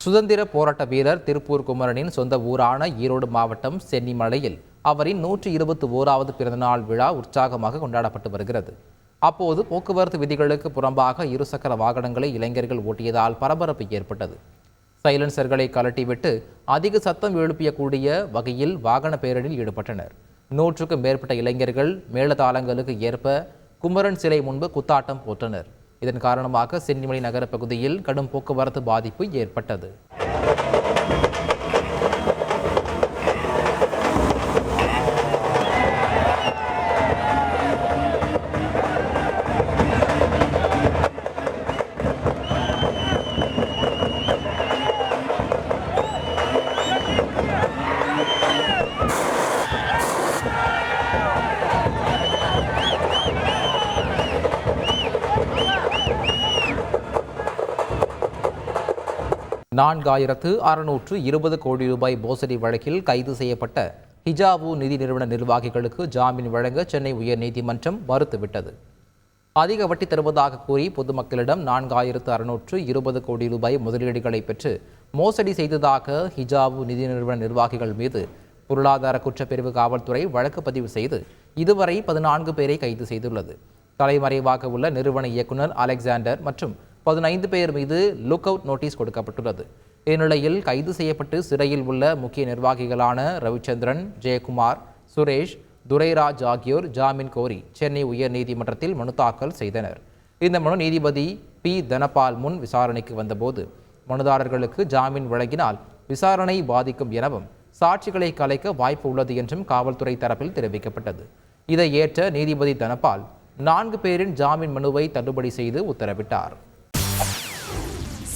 சுதந்திர போராட்ட வீரர் திருப்பூர் குமரனின் சொந்த ஊரான ஈரோடு மாவட்டம் சென்னிமலையில் அவரின் 121வது பிறந்தநாள் விழா உற்சாகமாக கொண்டாடப்பட்டு வருகிறது. அப்போது போக்குவரத்து விதிகளுக்கு புறம்பாக இருசக்கர வாகனங்களை இளைஞர்கள் ஓட்டியதால் பரபரப்பு ஏற்பட்டது. சைலன்சர்களை கலட்டிவிட்டு அதிக சத்தம் எழுப்பியக்கூடிய வகையில் வாகன பேரணியில் ஈடுபட்டனர். 100க்கும் மேற்பட்ட இளைஞர்கள் மேளதாளங்களுக்கு ஏற்ப குமரன் சிலை முன்பு குத்தாட்டம் போட்டனர். இதன் காரணமாக சென்னிமலை நகர பகுதியில் கடும் போக்குவரத்து பாதிப்பு ஏற்பட்டது. $4,620 கோடி மோசடி வழக்கில் கைது செய்யப்பட்ட ஹிஜாபு நிதி நிறுவன நிர்வாகிகளுக்கு ஜாமீன் வழங்க சென்னை உயர்நீதிமன்றம் மறுத்துவிட்டது. அதிக வட்டி தருவதாக கூறி பொதுமக்களிடம் $4,620 கோடி முதலீடுகளை பெற்று மோசடி செய்ததாக ஹிஜாபு நிதி நிறுவன நிர்வாகிகள் மீது பொருளாதார குற்றப்பிரிவு காவல்துறை வழக்கு பதிவு செய்து இதுவரை 14 பேரை கைது செய்துள்ளது. தலைமறைவாக உள்ள நிறுவன இயக்குநர் அலெக்சாண்டர் மற்றும் 15 பேர் மீது லுக் அவுட் நோட்டீஸ் கொடுக்கப்பட்டுள்ளது. இந்நிலையில் கைது செய்யப்பட்டு சிறையில் உள்ள முக்கிய நிர்வாகிகளான ரவிச்சந்திரன், ஜெயக்குமார், சுரேஷ், துரைராஜ் ஆகியோர் ஜாமீன் கோரி சென்னை உயர்நீதிமன்றத்தில் மனு தாக்கல் செய்தனர். இந்த மனு நீதிபதி பி. தனபால் முன் விசாரணைக்கு வந்தபோது மனுதாரர்களுக்கு ஜாமீன் வழங்கினால் விசாரணை பாதிக்கும் எனவும் சாட்சிகளை கலைக்க வாய்ப்பு உள்ளது என்றும் காவல்துறை தரப்பில் தெரிவிக்கப்பட்டது. இதை ஏற்ற நீதிபதி தனபால் 4 பேரின் ஜாமீன் மனுவை தள்ளுபடி செய்து உத்தரவிட்டார்.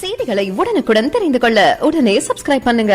செய்திகளை உடனுக்குடன் தெரிந்து கொள்ள உடனே சப்ஸ்கிரைப் பண்ணுங்க.